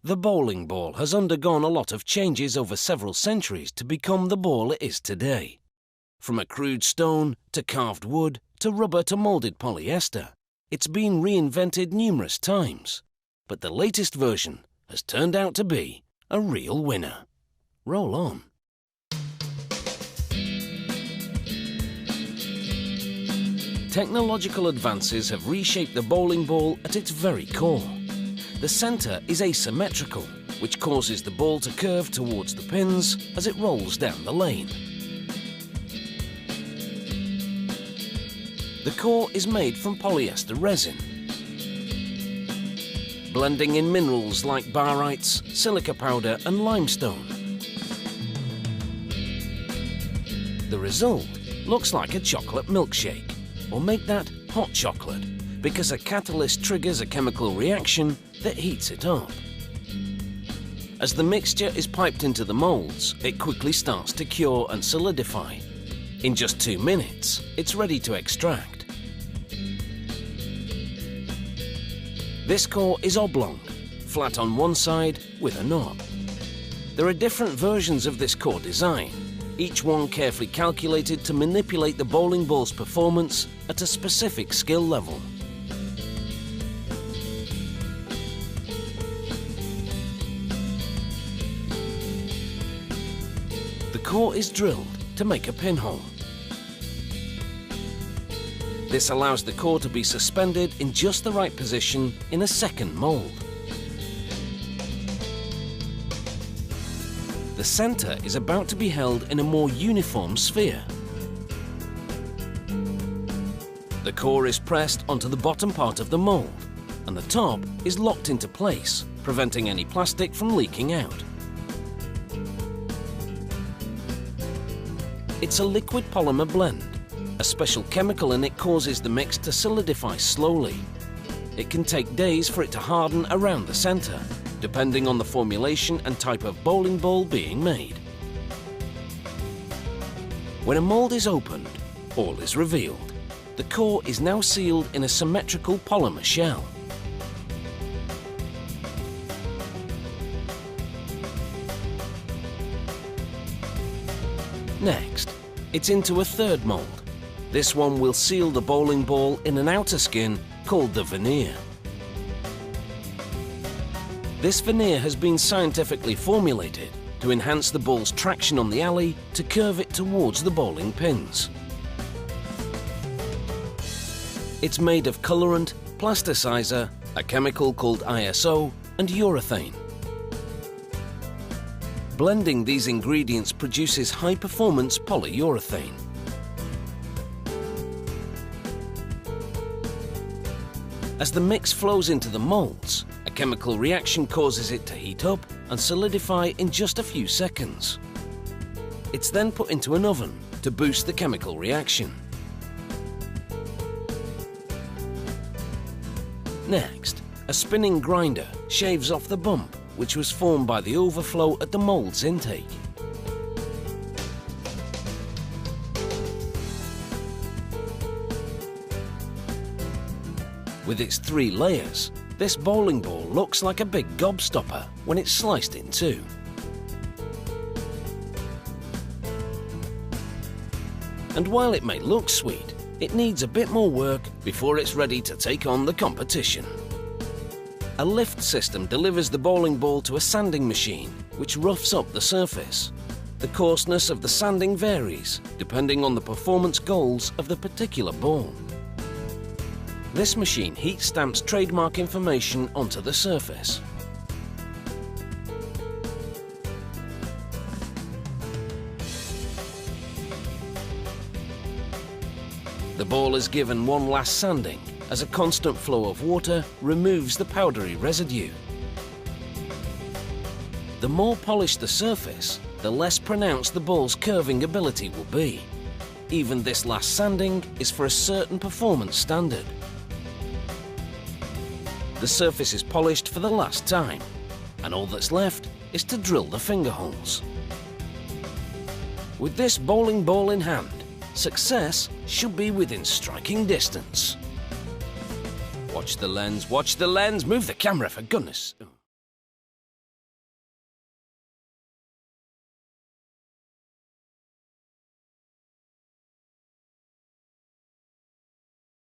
The bowling ball has undergone a lot of changes over several centuries to become the ball it is today. From a crude stone to carved wood to rubber to moulded polyester, it's been reinvented numerous times. But the latest version has turned out to be a real winner. Roll on. Technological advances have reshaped the bowling ball at its very core. The centre is asymmetrical, which causes the ball to curve towards the pins as it rolls down the lane. The core is made from polyester resin, blending in minerals like barytes, silica powder and limestone. The result looks like a chocolate milkshake, or make that hot chocolate, because a catalyst triggers a chemical reaction that heats it up. As the mixture is piped into the moulds, it quickly starts to cure and solidify. In just 2 minutes, it's ready to extract. This core is oblong, flat on one side with a knob. There are different versions of this core design, each one carefully calculated to manipulate the bowling ball's performance at a specific skill level. The core is drilled to make a pinhole. This allows the core to be suspended in just the right position in a second mould. The centre is about to be held in a more uniform sphere. The core is pressed onto the bottom part of the mould, and the top is locked into place, preventing any plastic from leaking out. It's a liquid polymer blend. A special chemical in it causes the mix to solidify slowly. It can take days for it to harden around the centre, depending on the formulation and type of bowling ball being made. When a mould is opened, all is revealed. The core is now sealed in a symmetrical polymer shell. Next, it's into a third mould. This one will seal the bowling ball in an outer skin called the veneer. This veneer has been scientifically formulated to enhance the ball's traction on the alley to curve it towards the bowling pins. It's made of colorant, plasticizer, a chemical called ISO, and urethane. Blending these ingredients produces high-performance polyurethane. As the mix flows into the moulds, a chemical reaction causes it to heat up and solidify in just a few seconds. It's then put into an oven to boost the chemical reaction. Next, a spinning grinder shaves off the bump which was formed by the overflow at the mould's intake. With its 3 layers, this bowling ball looks like a big gobstopper when it's sliced in two. And while it may look sweet, it needs a bit more work before it's ready to take on the competition. A lift system delivers the bowling ball to a sanding machine, which roughs up the surface. The coarseness of the sanding varies, depending on the performance goals of the particular ball. This machine heat stamps trademark information onto the surface. The ball is given one last sanding, as a constant flow of water removes the powdery residue. The more polished the surface, the less pronounced the ball's curving ability will be. Even this last sanding is for a certain performance standard. The surface is polished for the last time, and all that's left is to drill the finger holes. With this bowling ball in hand, success should be within striking distance. Watch the lens, move the camera for goodness.